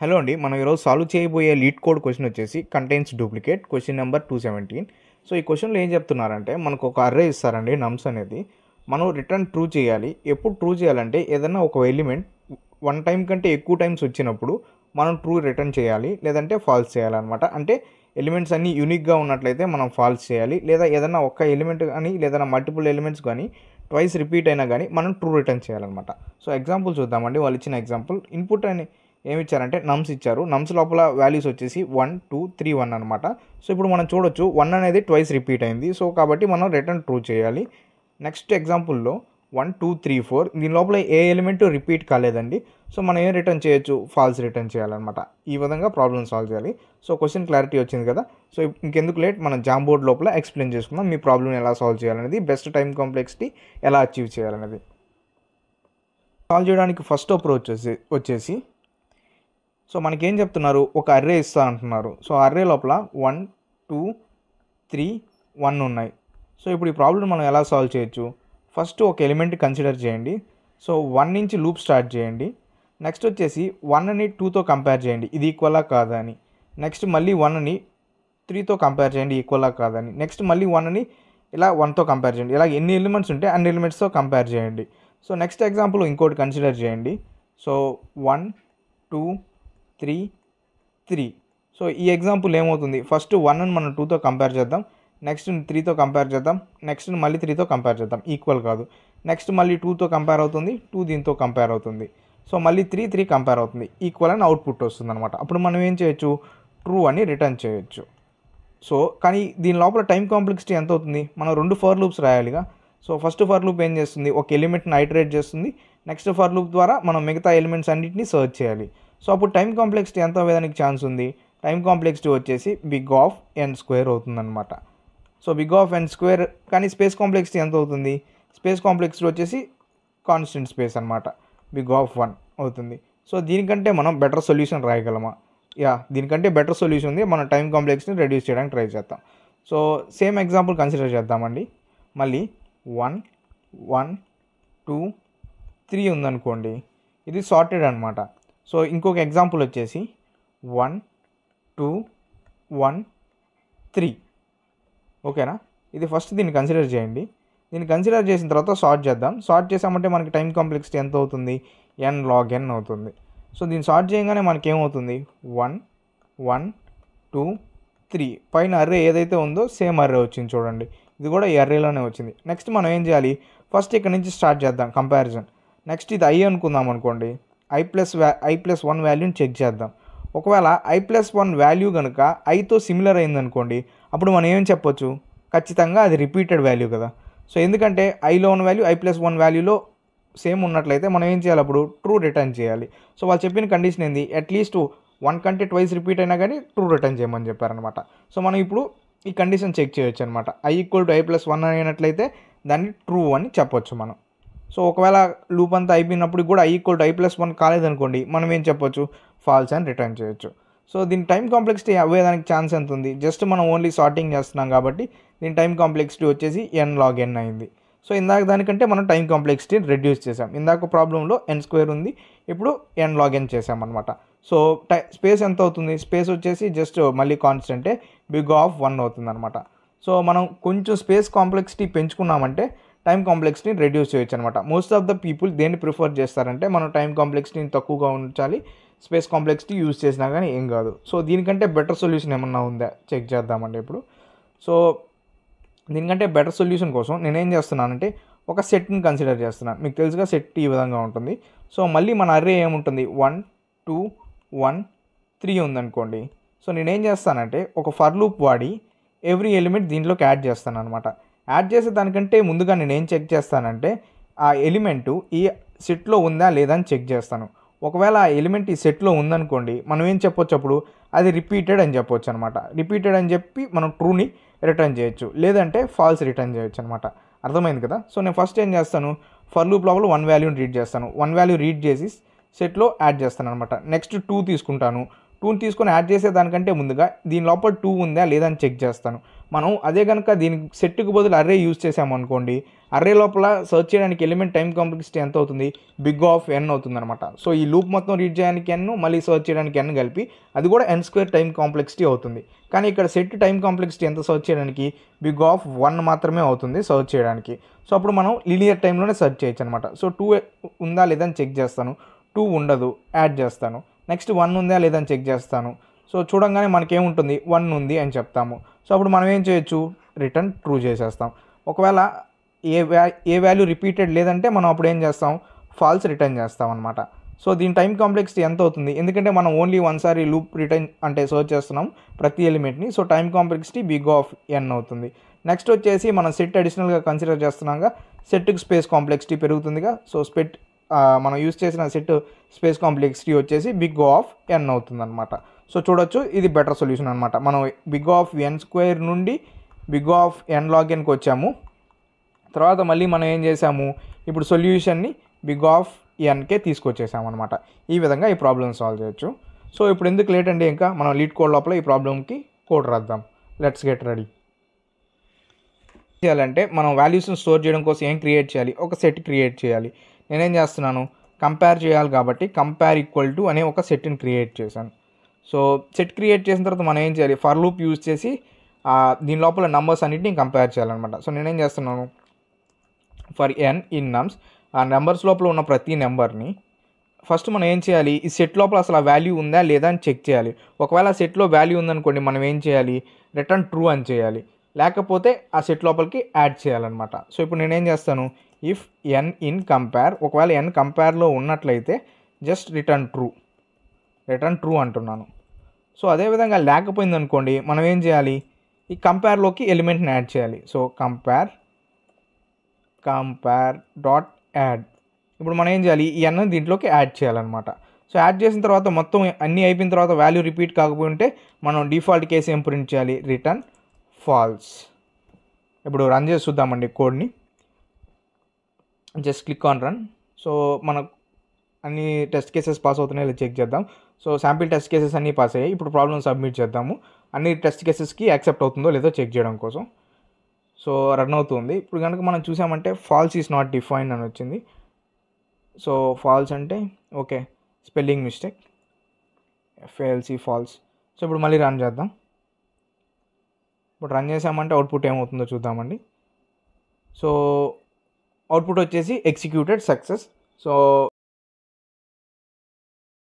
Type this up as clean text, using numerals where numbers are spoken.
Hello అండి. మనం ఈరోజు సాల్వ్ చేయబోయే లీడ్ కోడ్ క్వశ్చన్ వచ్చేసి contains duplicate question number 217. So ఈ క్వశ్చన్లో ఏం చెప్తున్నారంటే మనకు ఒక అర్రే ఇస్తారండి నమ్స్ అనేది. మనం రిటర్న్ ట్రూ చేయాలి. ఎప్పుడు ట్రూ చేయాలంటే ఏదైనా ఒక ఎలిమెంట్ వన్ టైం కంటే ఎక్కువ టైమ్స్ వచ్చినప్పుడు మనం ట్రూ రిటర్న్ చేయాలి, లేదంటే ఫాల్స్ చేయాలన్నమాట. అంటే ఎలిమెంట్స్ అన్నీ యూనిక్గా ఉన్నట్లయితే మనం ఫాల్స్ చేయాలి, లేదా ఏదైనా ఒక్క ఎలిమెంట్ కానీ లేదా మల్టిపుల్ ఎలిమెంట్స్ కానీ ట్వైస్ రిపీట్ అయినా కానీ మనం ట్రూ రిటర్న్ చేయాలన్నమాట. సో ఎగ్జాంపుల్ చూద్దామండి. వాళ్ళు ఇచ్చిన ఎగ్జాంపుల్ ఇన్పుట్ అని ఏమి ఇచ్చారంటే నమ్స్ ఇచ్చారు. నమ్స్ లోపల వాల్యూస్ వచ్చేసి 1 2 3 1 అనమాట. సో ఇప్పుడు మనం చూడొచ్చు 1 అనేది ట్వైస్ రిపీట్ అయింది. సో కాబట్టి మనం రిటర్న్ ట్రూ చేయాలి. నెక్స్ట్ ఎగ్జాంపుల్లో 1 2 3 4 దీని లోపల ఏ ఎలిమెంట్ రిపీట్ కాలేదండి. సో మనం ఏం రిటర్న్ చేయొచ్చు? ఫాల్స్ రిటర్న్ చేయాలన్నమాట. ఈ విధంగా ప్రాబ్లమ్ సాల్వ్ చేయాలి. సో క్వశ్చన్ క్లారిటీ వచ్చింది కదా. సో ఇంకెందుకు లేట్, మనం జామ్ బోర్డ్ లోపల ఎక్స్ప్లెయిన్ చేసుకుందాం మీ ప్రాబ్లమ్ ఎలా సాల్వ్ చేయాలనేది, బెస్ట్ టైం కాంప్లెక్సిటీ ఎలా అచీవ్ చేయాలనేది. సాల్వ్ చేయడానికి ఫస్ట్ అప్రోచ్ వచ్చేసి సో మనకేం చెప్తున్నారు, ఒక అర్రే ఇస్తా అంటున్నారు. సో అర్రే లోపల 1 2 3 1 ఉన్నాయి. సో ఇప్పుడు ఈ ప్రాబ్లం మనం ఎలా సాల్వ్ చేయొచ్చు? ఫస్ట్ ఒక ఎలిమెంట్ కన్సిడర్ చేయండి. సో 1 నుంచి లూప్ స్టార్ట్ చేయండి. నెక్స్ట్ వచ్చేసి 1ని 2తో కంపేర్ చేయండి, ఇది ఈక్వలా కాదా అని. నెక్స్ట్ మళ్ళీ 1ని 3తో కంపేర్ చేయండి, ఈక్వలా కాదని. నెక్స్ట్ మళ్ళీ 1ని ఇలా 1తో కంపేర్ చేయండి. ఇలా ఎన్ని ఎలిమెంట్స్ ఉంటే అన్ని ఎలిమెంట్స్తో కంపేర్ చేయండి. సో నెక్స్ట్ ఎగ్జాంపుల్ ఇంకోటి కన్సిడర్ చేయండి. సో 1 2 3 3. సో ఈ ఎగ్జాంపుల్ ఏమవుతుంది, ఫస్ట్ 1ని మనం 2తో కంపేర్ చేద్దాం, నెక్స్ట్ 3తో కంపేర్ చేద్దాం, నెక్స్ట్ మళ్ళీ 3తో కంపేర్ చేద్దాం, ఈక్వల్ కాదు. నెక్స్ట్ మళ్ళీ 2తో కంపేర్ అవుతుంది, 2 దీంతో కంపేర్ అవుతుంది. సో మళ్ళీ 3 కంపేర్ అవుతుంది, ఈక్వల్ అని అవుట్పుట్ వస్తుంది అనమాట. అప్పుడు మనం ఏం చేయొచ్చు? ట్రూ అని రిటర్న్ చేయొచ్చు. సో కానీ దీని లోపల టైం కాంప్లెక్సిటీ ఎంత అవుతుంది? మనం 2 ఫర్ లూప్స్ రాయాలిగా. సో ఫస్ట్ ఫర్ లూప్ ఏం చేస్తుంది, ఒక ఎలిమెంట్ని ఐటరేట్ చేస్తుంది. నెక్స్ట్ ఫర్ లూప్ ద్వారా మనం మిగతా ఎలిమెంట్స్ అన్నింటినీ సర్చ్ చేయాలి. సో అప్పుడు టైం కాంప్లెక్సిటీ ఎంత అవ్వడానికి ఛాన్స్ ఉంది? టైం కాంప్లెక్సిటీ వచ్చేసి బిగ్ ఆఫ్ ఎన్ స్క్వేర్ అవుతుందన్నమాట. So big of n square. కానీ స్పేస్ కాంప్లెక్సిటీ ఎంత అవుతుంది? స్పేస్ కాంప్లెక్సిటీ వచ్చేసి కాన్స్టెంట్ స్పేస్ అనమాట, బిగ్ ఆఫ్ 1 అవుతుంది. సో దీనికంటే మనం బెటర్ సొల్యూషన్ రాయగలమా? దీనికంటే బెటర్ సొల్యూషన్ ఉంది. మనం టైం కాంప్లెక్సిటీని రెడ్యూస్ చేయడానికి ట్రై చేద్దాం. సో సేమ్ ఎగ్జాంపుల్ కన్సిడర్ చేద్దామండి. మళ్ళీ 1 1 2 3 ఉందనుకోండి, ఇది సార్టెడ్ అనమాట. సో ఇంకొక ఎగ్జాంపుల్ వచ్చేసి 1 2 1 3. ఓకేనా? ఇది ఫస్ట్ దీన్ని కన్సిడర్ చేయండి. దీన్ని కన్సిడర్ చేసిన తర్వాత సార్ట్ చేద్దాం. సార్ట్ చేసామంటే మనకి టైం కాంప్లెక్సిటీ ఎంత అవుతుంది? n log n అవుతుంది. సో దీన్ని సార్ట్ చేయగానే మనకి ఏమవుతుంది? 1 1 2 3. పైన అర్రే ఏదైతే ఉందో సేమ్ అర్రే వచ్చింది చూడండి. ఇది కూడా ఈ అర్రేలోనే వచ్చింది. నెక్స్ట్ మనం ఏం చేయాలి? ఫస్ట్ ఇక్కడ నుంచి స్టార్ట్ చేద్దాం కంపారిజన్. నెక్స్ట్ ఇది i అనుకుందాం అనుకోండి. i+1 వాల్యూని చెక్ చేద్దాం. ఒకవేళ i+1 వాల్యూ కనుక ఐతో సిమిలర్ అయిందనుకోండి, అప్పుడు మనం ఏం చెప్పొచ్చు? ఖచ్చితంగా అది రిపీటెడ్ వాల్యూ కదా. సో ఎందుకంటే ఐలో ఉన్న వాల్యూ i+1 వాల్యూలో సేమ్ ఉన్నట్లయితే మనం ఏం చేయాలి? అప్పుడు ట్రూ రిటర్న్ చేయాలి. సో వాళ్ళు చెప్పిన కండిషన్ ఏంది? అట్లీస్ట్ 1 కంటే ట్వైస్ రిపీట్ అయినా కానీ ట్రూ రిటర్న్ చేయమని చెప్పారనమాట. సో మనం ఇప్పుడు ఈ కండిషన్ చెక్ చేయొచ్చు అనమాట. i = i+1 అయినట్లయితే దాన్ని ట్రూ అని చెప్పొచ్చు మనం. సో ఒకవేళ లూప్ అంతా అయిపోయినప్పుడు కూడా i = i+1 కాలేదనుకోండి, మనం ఏం చెప్పొచ్చు? ఫాల్స్ అని రిటర్న్ చేయొచ్చు. సో దీని టైం కాంప్లెక్సిటీ అవ్వేదానికి ఛాన్స్ ఎంత ఉంది? జస్ట్ మనం ఓన్లీ సార్టింగ్ చేస్తున్నాం కాబట్టి దీని టైం కాంప్లెక్సిటీ వచ్చేసి n log n అయింది. సో ఇందాక దానికంటే మనం టైం కాంప్లెక్సిటీని రెడ్యూస్ చేసాం. ఇందాక ప్రాబ్లంలో n² ఉంది, ఇప్పుడు n log n చేసామన్నమాట. సో స్పేస్ ఎంత అవుతుంది? స్పేస్ వచ్చేసి జస్ట్ మళ్ళీ కాన్స్టెంటే, బిగ్ ఆఫ్ 1 అవుతుంది అనమాట. సో మనం కొంచెం స్పేస్ కాంప్లెక్సిటీ పెంచుకున్నామంటే టైం కాంప్లెక్సిటీని రెడ్యూస్ చేయొచ్చు అనమాట. మోస్ట్ ఆఫ్ ద పీపుల్ దేన్ని ప్రిఫర్ చేస్తారంటే మనం టైం కాంప్లెక్సిటీని తక్కువగా ఉంచాలి, స్పేస్ కాంప్లెక్సిటీ యూజ్ చేసినా కానీ ఏం కాదు. సో దీనికంటే బెటర్ సొల్యూషన్ ఏమన్నా ఉందా చెక్ చేద్దామండి ఇప్పుడు. సో దీనికంటే బెటర్ సొల్యూషన్ కోసం నేనేం చేస్తున్నానంటే ఒక సెట్ని కన్సిడర్ చేస్తున్నాను. మీకు తెలుసుగా సెట్ ఈ విధంగా ఉంటుంది. సో మళ్ళీ మన అర్రే ఏముంటుంది? 1 2 1 3 ఉందనుకోండి. సో నేనేం చేస్తానంటే ఒక ఫర్ లూప్ వాడి ఎవ్రీ ఎలిమెంట్ దీంట్లోకి యాడ్ చేస్తాను అనమాట. యాడ్ చేసే దానికంటే ముందుగా నేనేం చెక్ చేస్తానంటే ఆ ఎలిమెంటు ఈ సెట్లో ఉందా లేదా అని చెక్ చేస్తాను. ఒకవేళ ఆ ఎలిమెంట్ ఈ సెట్లో ఉందనుకోండి, మనం ఏం చెప్పొచ్చు? అప్పుడు అది రిపీటెడ్ అని చెప్పొచ్చు అనమాట. రిపీటెడ్ అని చెప్పి మనం ట్రూని రిటర్న్ చేయొచ్చు, లేదంటే ఫాల్స్ రిటర్న్ చేయొచ్చు అనమాట. అర్థమైంది కదా. సో నేను ఫస్ట్ ఏం చేస్తాను? ఫర్ లూప్ లోపల 1 వాల్యూని రీడ్ చేస్తాను. 1 వాల్యూ రీడ్ చేసి సెట్లో యాడ్ చేస్తాను అనమాట. నెక్స్ట్ 2 తీసుకుంటాను. 2ని తీసుకొని యాడ్ చేసే దానికంటే ముందుగా దీని లోపల 2 ఉందా లేదా అని చెక్ చేస్తాను. మనం అదే కనుక దీనికి సెట్కి బదులు అర్రే యూజ్ చేసామనుకోండి, అర్రే లోపల సర్చ్ చేయడానికి ఎలిమెంట్ టైం కాంప్లెక్సిటీ ఎంత అవుతుంది, బిగ్ ఆఫ్ n అవుతుంది అనమాట. సో ఈ లూప్ మొత్తం రీడ్ చేయడానికి n, మళ్ళీ సర్చ్ చేయడానికి n కలిపి అది కూడా n² టైం కాంప్లెక్సిటీ అవుతుంది. కానీ ఇక్కడ సెట్ టైం కాంప్లెక్సిటీ ఎంత సర్చ్ చేయడానికి, బిగ్ ఆఫ్ 1 మాత్రమే అవుతుంది సర్చ్ చేయడానికి. సో అప్పుడు మనం లీనియర్ టైంలోనే సర్చ్ చేయొచ్చు అనమాట. సో 2 ఉందా లేదా అని చెక్ చేస్తాను, 2 ఉండదు, యాడ్ చేస్తాను. నెక్స్ట్ 1 ఉందా లేదా అని చెక్ చేస్తాను. సో చూడంగానే మనకేముంటుంది, 1 ఉంది అని చెప్తాము. సో అప్పుడు మనం ఏం చేయొచ్చు, రిటర్న్ ట్రూ చేసేస్తాం. ఒకవేళ ఏ వాల్యూ రిపీటెడ్ లేదంటే మనం అప్పుడు ఏం చేస్తాం, ఫాల్స్ రిటర్న్ చేస్తాం అనమాట. సో దీని టైం కాంప్లెక్సిటీ ఎంత అవుతుంది, ఎందుకంటే మనం ఓన్లీ వన్సారి లూప్ రిటర్న్ అంటే సర్చ్ చేస్తున్నాం ప్రతి ఎలిమెంట్ని. So time complexity big of n అవుతుంది. నెక్స్ట్ వచ్చేసి మనం సెట్ అడిషనల్గా కన్సిడర్ చేస్తున్నాగా, సెట్కి స్పేస్ కాంప్లెక్సిటీ పెరుగుతుందిగా. సో మనం యూజ్ చేసిన సెట్ స్పేస్ కాంప్లెక్సిటీ వచ్చేసి బిగ్ ఆఫ్ n అవుతుంది అనమాట. సో చూడొచ్చు, ఇది బెటర్ సొల్యూషన్ అనమాట. మనం బిగ్ ఆఫ్ n² నుండి బిగ్ ఆఫ్ n log nకి వచ్చాము. తర్వాత మళ్ళీ మనం ఏం చేసాము, ఇప్పుడు సొల్యూషన్ని బిగ్ ఆఫ్ nకే తీసుకొచ్చేసాము అనమాట. ఈ విధంగా ఈ ప్రాబ్లమ్ సాల్వ్ చేయొచ్చు. సో ఇప్పుడు ఎందుకు లేట్ అండి, ఇంకా మనం లీడ్ కోడ్ లోపల ఈ ప్రాబ్లమ్కి కోడ్ రాద్దాం. Let's get ready. చేయాలంటే మనం వాల్యూస్ని స్టోర్ చేయడం కోసం ఏం క్రియేట్ చేయాలి, ఒక సెట్ క్రియేట్ చేయాలి. నేనేం చేస్తున్నాను, కంపేర్ చేయాలి కాబట్టి కంపేర్ ఈక్వల్ టు అనే ఒక సెట్ని క్రియేట్ చేశాను. సో సెట్ క్రియేట్ చేసిన తర్వాత మనం ఏం చేయాలి, ఫర్ లూప్ యూజ్ చేసి దీని లోపల నెంబర్స్ అన్నిటిని కంపేర్ చేయాలన్నమాట. సో నేనేం చేస్తున్నాను, ఫర్ n ఇన్ నమ్స్, ఆ నెంబర్స్ లోపల ఉన్న ప్రతి నెంబర్ని ఫస్ట్ మనం ఏం చేయాలి, ఈ సెట్ లోపల అసలు ఆ వాల్యూ ఉందా లేదా అని చెక్ చేయాలి. ఒకవేళ ఆ సెట్లో వాల్యూ ఉందనుకోండి, మనం ఏం చేయాలి, రిటర్న్ ట్రూ అని చేయాలి. లేకపోతే ఆ సెట్ లోపలికి యాడ్ చేయాలన్నమాట. సో ఇప్పుడు నేనేం చేస్తాను, ఇఫ్ n ఇన్ కంపేర్, ఒకవేళ n కంపేర్లో ఉన్నట్లయితే జస్ట్ రిటర్న్ ట్రూ అంటున్నాను. సో అదేవిధంగా లేకపోయింది అనుకోండి, మనం ఏం చేయాలి, ఈ కంపేర్లోకి ఎలిమెంట్ని యాడ్ చేయాలి. So compare dot add. ఇప్పుడు మనం ఏం చేయాలి, ఈ n దీంట్లోకి యాడ్ చేయాలన్నమాట. సో యాడ్ చేసిన తర్వాత మొత్తం అన్నీ అయిపోయిన తర్వాత వాల్యూ రిపీట్ కాకపోతే మనం డిఫాల్ట్ కేసు ఏం ప్రింట్ చేయాలి, రిటర్న్ ఫాల్స్. ఇప్పుడు రన్ చేసి చూద్దామండి కోడ్ని. Just click on run. So మనకు అన్ని టెస్ట్ కేసెస్ పాస్ అవుతున్నాయి లేదా చెక్ చేద్దాం. సో శాంపిల్ టెస్ట్ కేసెస్ అన్నీ పాస్ అయ్యాయి. ఇప్పుడు ప్రాబ్లమ్ సబ్మిట్ చేద్దాము. అన్ని టెస్ట్ కేసెస్కి యాక్సెప్ట్ అవుతుందో లేదో చెక్ చేయడం కోసం. సో రన్ అవుతుంది. ఇప్పుడు కనుక మనం చూసామంటే ఫాల్స్ ఈజ్ నాట్ డిఫైన్డ్ అని వచ్చింది. సో ఫాల్స్ అంటే okay, spelling mistake, FALC false. So ఇప్పుడు మళ్ళీ రన్ చేద్దాం. ఇప్పుడు రన్ చేసామంటే అవుట్పుట్ ఏమవుతుందో చూద్దామండి. సో అవుట్పుట్ వచ్చేసి ఎగ్జిక్యూటెడ్ సక్సెస్. సో